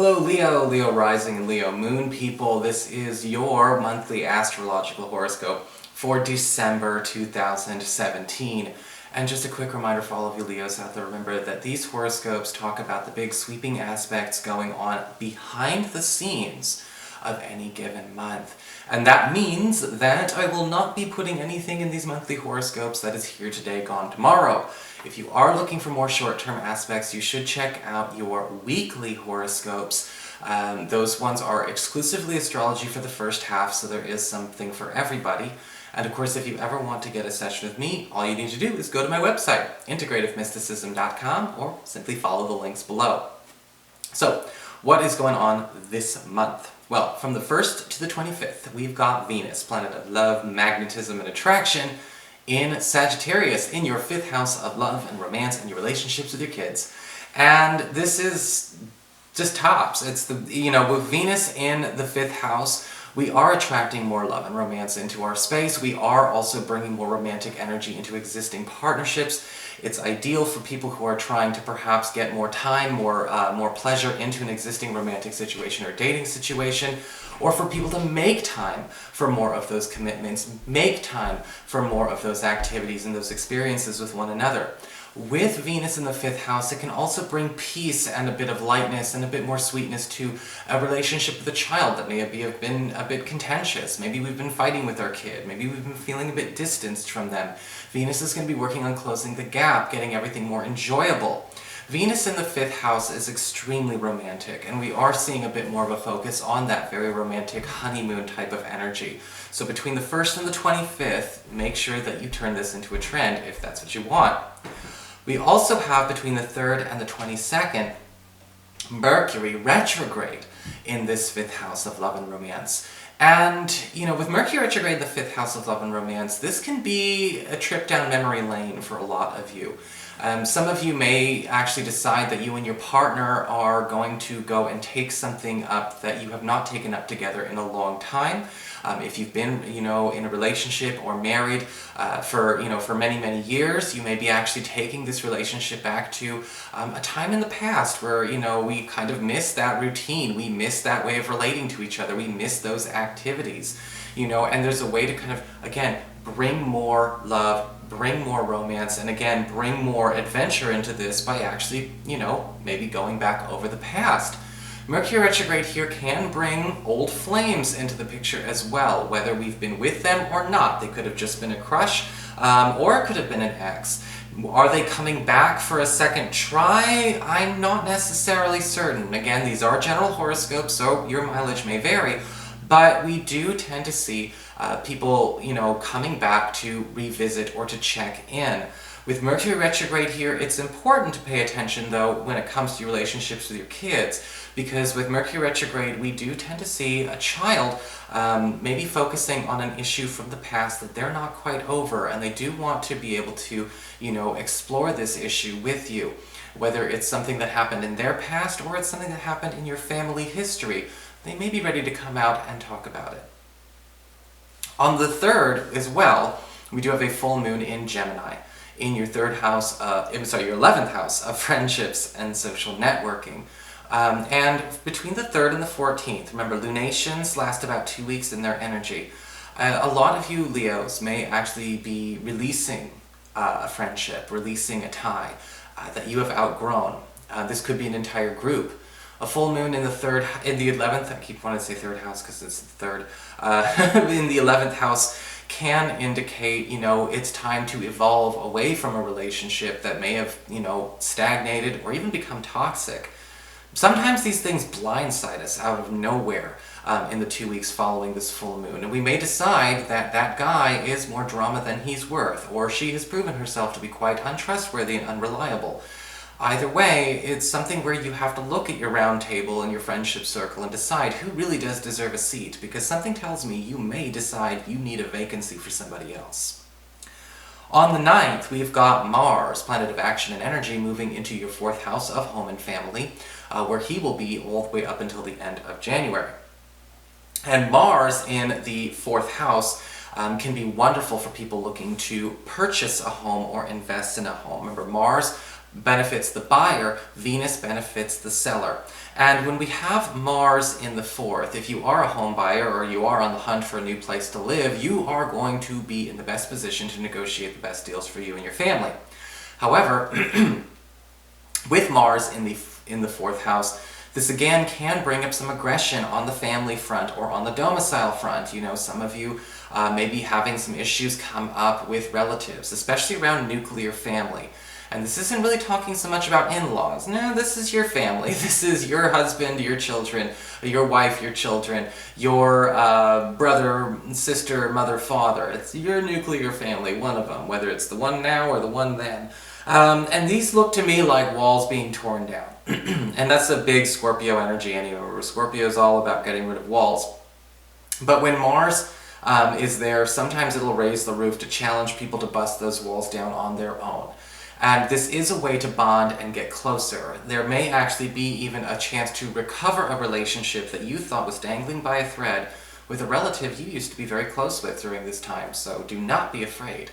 Hello Leo, Leo rising and Leo moon people. This is your monthly astrological horoscope for December 2017. And just a quick reminder for all of you Leos out there, remember that these horoscopes talk about the big sweeping aspects going on behind the scenes of any given month. And that means that I will not be putting anything in these monthly horoscopes that is here today, gone tomorrow. If you are looking for more short-term aspects, you should check out your weekly horoscopes. Those ones are exclusively astrology for the first half, so there is something for everybody. And of course, if you ever want to get a session with me, all you need to do is go to my website, integrativemysticism.com, or simply follow the links below. So, what is going on this month? Well, from the 1st to the 25th, we've got Venus, planet of love, magnetism, and attraction, in Sagittarius, in your 5th house of love and romance and your relationships with your kids. And this is just tops. It's the, with Venus in the 5th house, we are attracting more love and romance into our space. We are also bringing more romantic energy into existing partnerships. It's ideal for people who are trying to perhaps get more time, more pleasure into an existing romantic situation or dating situation, or for people to make time for more of those commitments, make time for more of those activities and those experiences with one another. With Venus in the 5th house, it can also bring peace and a bit of lightness and a bit more sweetness to a relationship with a child that may have been a bit contentious. Maybe we've been fighting with our kid. Maybe we've been feeling a bit distanced from them. Venus is going to be working on closing the gap, getting everything more enjoyable. Venus in the 5th house is extremely romantic, and we are seeing a bit more of a focus on that very romantic honeymoon type of energy. So between the 1st and the 25th, make sure that you turn this into a trend if that's what you want. We also have between the 3rd and the 22nd, Mercury retrograde in this 5th house of love and romance. And, with Mercury retrograde in the 5th house of love and romance, this can be a trip down memory lane for a lot of you. Some of you may actually decide that you and your partner are going to go and take something up that you have not taken up together in a long time. If you've been, in a relationship or married for many, many years, you may be actually taking this relationship back to a time in the past where, we kind of miss that routine, we miss that way of relating to each other, we miss those activities, and there's a way to kind of, again, bring more love, bring more romance, and again, bring more adventure into this by actually, maybe going back over the past. Mercury retrograde here can bring old flames into the picture as well, whether we've been with them or not. They could have just been a crush, or it could have been an ex. Are they coming back for a second try? I'm not necessarily certain. Again, these are general horoscopes, so your mileage may vary, but we do tend to see people, coming back to revisit or to check in. With Mercury retrograde here, it's important to pay attention, though, when it comes to your relationships with your kids, because with Mercury retrograde, we do tend to see a child maybe focusing on an issue from the past that they're not quite over, and they do want to be able to, explore this issue with you. Whether it's something that happened in their past or it's something that happened in your family history, they may be ready to come out and talk about it. On the 3rd as well, we do have a full moon in Gemini, in your 11th house of friendships and social networking. And between the 3rd and the 14th, remember, lunations last about 2 weeks in their energy. A lot of you Leos may actually be releasing a friendship, releasing a tie that you have outgrown. This could be an entire group. A full moon in the 11th, I keep wanting to say 3rd house because it's the 3rd, in the 11th house can indicate, it's time to evolve away from a relationship that may have, stagnated or even become toxic. Sometimes these things blindside us out of nowhere in the 2 weeks following this full moon, and we may decide that that guy is more drama than he's worth, or she has proven herself to be quite untrustworthy and unreliable. Either way, it's something where you have to look at your round table and your friendship circle and decide who really does deserve a seat, because something tells me you may decide you need a vacancy for somebody else. On the 9th, we've got Mars, planet of action and energy, moving into your 4th house of home and family, where he will be all the way up until the end of January. And Mars in the 4th house can be wonderful for people looking to purchase a home or invest in a home. Remember, Mars benefits the buyer, Venus benefits the seller. And when we have Mars in the 4th, if you are a home buyer or you are on the hunt for a new place to live, you are going to be in the best position to negotiate the best deals for you and your family. However, with Mars in the 4th house, this again can bring up some aggression on the family front or on the domicile front. You know, some of you may be having some issues come up with relatives, especially around nuclear family. And this isn't really talking so much about in-laws. No, this is your family. This is your husband, your children, your wife, your children, your brother, sister, mother, father. It's your nuclear family, one of them, whether it's the one now or the one then. And these look to me like walls being torn down. And that's a big Scorpio energy anyway, where Scorpio is all about getting rid of walls. But when Mars is there, sometimes it'll raise the roof to challenge people to bust those walls down on their own. And this is a way to bond and get closer. There may actually be even a chance to recover a relationship that you thought was dangling by a thread with a relative you used to be very close with during this time, so do not be afraid.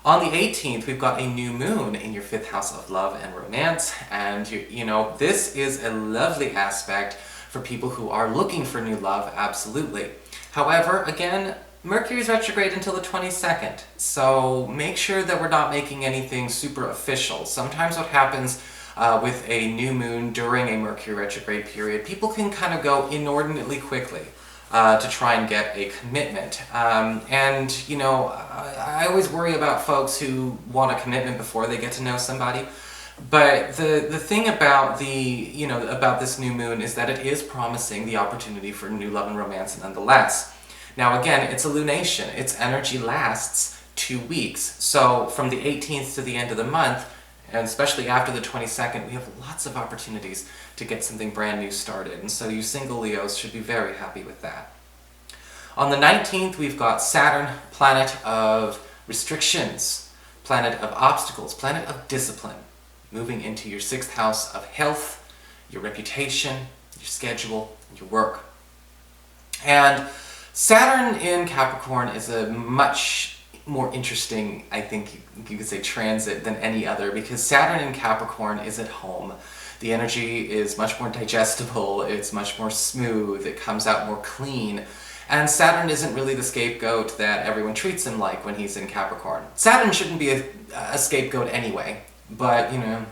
On the 18th, we've got a new moon in your 5th house of love and romance, and you know, this is a lovely aspect for people who are looking for new love, absolutely. However, again, Mercury is retrograde until the 22nd, so make sure that we're not making anything super official. Sometimes what happens with a new moon during a Mercury retrograde period, people can kind of go inordinately quickly to try and get a commitment. And, you know, I always worry about folks who want a commitment before they get to know somebody. But the thing about about this new moon is that it is promising the opportunity for new love and romance nonetheless. Now again, it's a lunation. Its energy lasts 2 weeks. So from the 18th to the end of the month, and especially after the 22nd, we have lots of opportunities to get something brand new started. And so you single Leos should be very happy with that. On the 19th, we've got Saturn, planet of restrictions, planet of obstacles, planet of discipline, moving into your 6th house of health, your reputation, your schedule, your work. And Saturn in Capricorn is a much more interesting, I think you could say, transit than any other, because Saturn in Capricorn is at home. The energy is much more digestible, it's much more smooth, it comes out more clean. And Saturn isn't really the scapegoat that everyone treats him like when he's in Capricorn. Saturn shouldn't be a scapegoat anyway, but you know.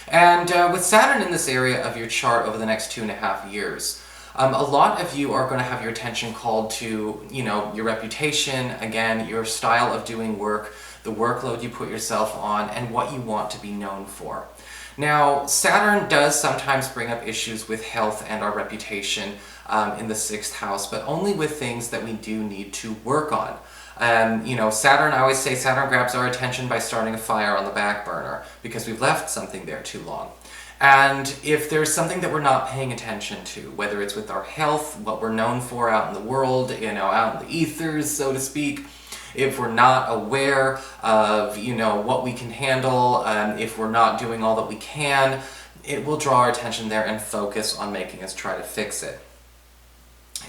And with Saturn in this area of your chart over the next 2.5 years, a lot of you are going to have your attention called to, you know, your reputation, again, your style of doing work, the workload you put yourself on, and what you want to be known for. Now, Saturn does sometimes bring up issues with health and our reputation in the 6th house, but only with things that we do need to work on. You know, Saturn, I always say Saturn grabs our attention by starting a fire on the back burner because we've left something there too long. And if there's something that we're not paying attention to, whether it's with our health, what we're known for out in the world, you know, out in the ethers, so to speak, if we're not aware of, you know, what we can handle, if we're not doing all that we can, it will draw our attention there and focus on making us try to fix it.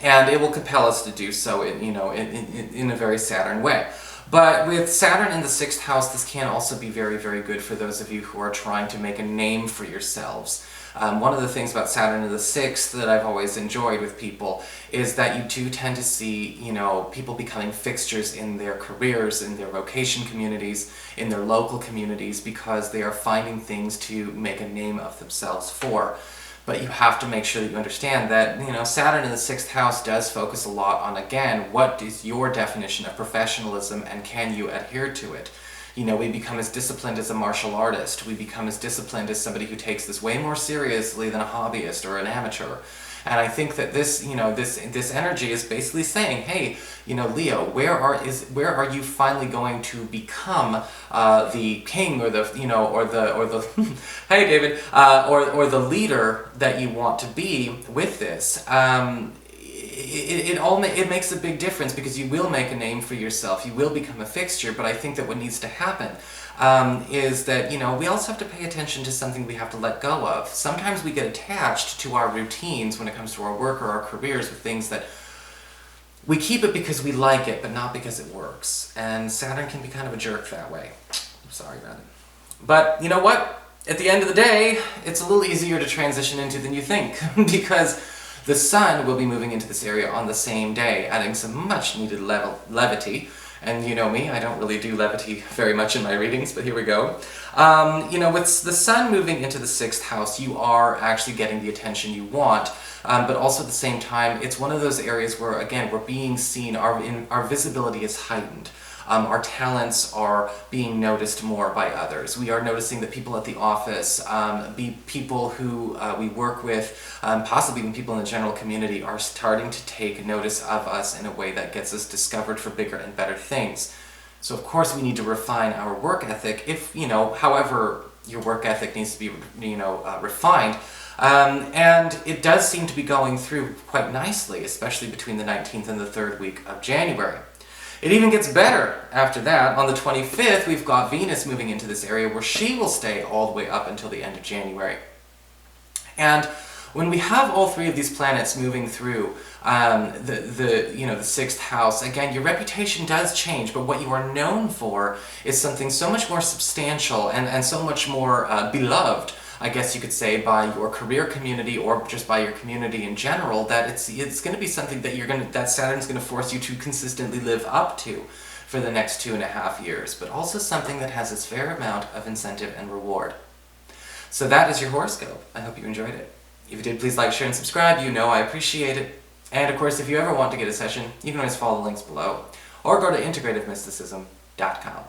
And it will compel us to do so in a very Saturn way. But with Saturn in the 6th house, this can also be very, very good for those of you who are trying to make a name for yourselves. One of the things about Saturn in the 6th that I've always enjoyed with people is that you do tend to see, you know, people becoming fixtures in their careers, in their vocation communities, in their local communities, because they are finding things to make a name of themselves for. But you have to make sure that you understand that, you know, Saturn in the 6th house does focus a lot on, again, what is your definition of professionalism and can you adhere to it? You know, we become as disciplined as a martial artist. We become as disciplined as somebody who takes this way more seriously than a hobbyist or an amateur. And I think that this, you know, this energy is basically saying, hey, you know, Leo, where are you finally going to become the king or the, you know, or the hey David, or the leader that you want to be with this? It makes a big difference because you will make a name for yourself. You will become a fixture. But I think that what needs to happen is that, you know, we also have to pay attention to something we have to let go of. Sometimes we get attached to our routines when it comes to our work or our careers with things that we keep it because we like it, but not because it works. And Saturn can be kind of a jerk that way. I'm sorry about it. But you know what? At the end of the day, it's a little easier to transition into than you think, because the Sun will be moving into this area on the same day, adding some much needed levity. And you know me, I don't really do levity very much in my readings, but here we go. You know, with the Sun moving into the 6th house, you are actually getting the attention you want. But also at the same time, it's one of those areas where, again, we're being seen, our visibility is heightened. Our talents are being noticed more by others. We are noticing that people at the office, people who we work with, possibly even people in the general community, are starting to take notice of us in a way that gets us discovered for bigger and better things. So of course we need to refine our work ethic, if, you know, however your work ethic needs to be, you know, refined. And it does seem to be going through quite nicely, especially between the 19th and the 3rd week of January. It even gets better after that. On the 25th, we've got Venus moving into this area where she will stay all the way up until the end of January. And when we have all three of these planets moving through the 6th house, again, your reputation does change, but what you are known for is something so much more substantial and so much more beloved, I guess you could say, by your career community or just by your community in general, that it's going to be something that Saturn's going to force you to consistently live up to for the next 2.5 years, but also something that has its fair amount of incentive and reward. So that is your horoscope. I hope you enjoyed it. If you did, please like, share, and subscribe. You know I appreciate it. And of course, if you ever want to get a session, you can always follow the links below, or go to integrativemysticism.com.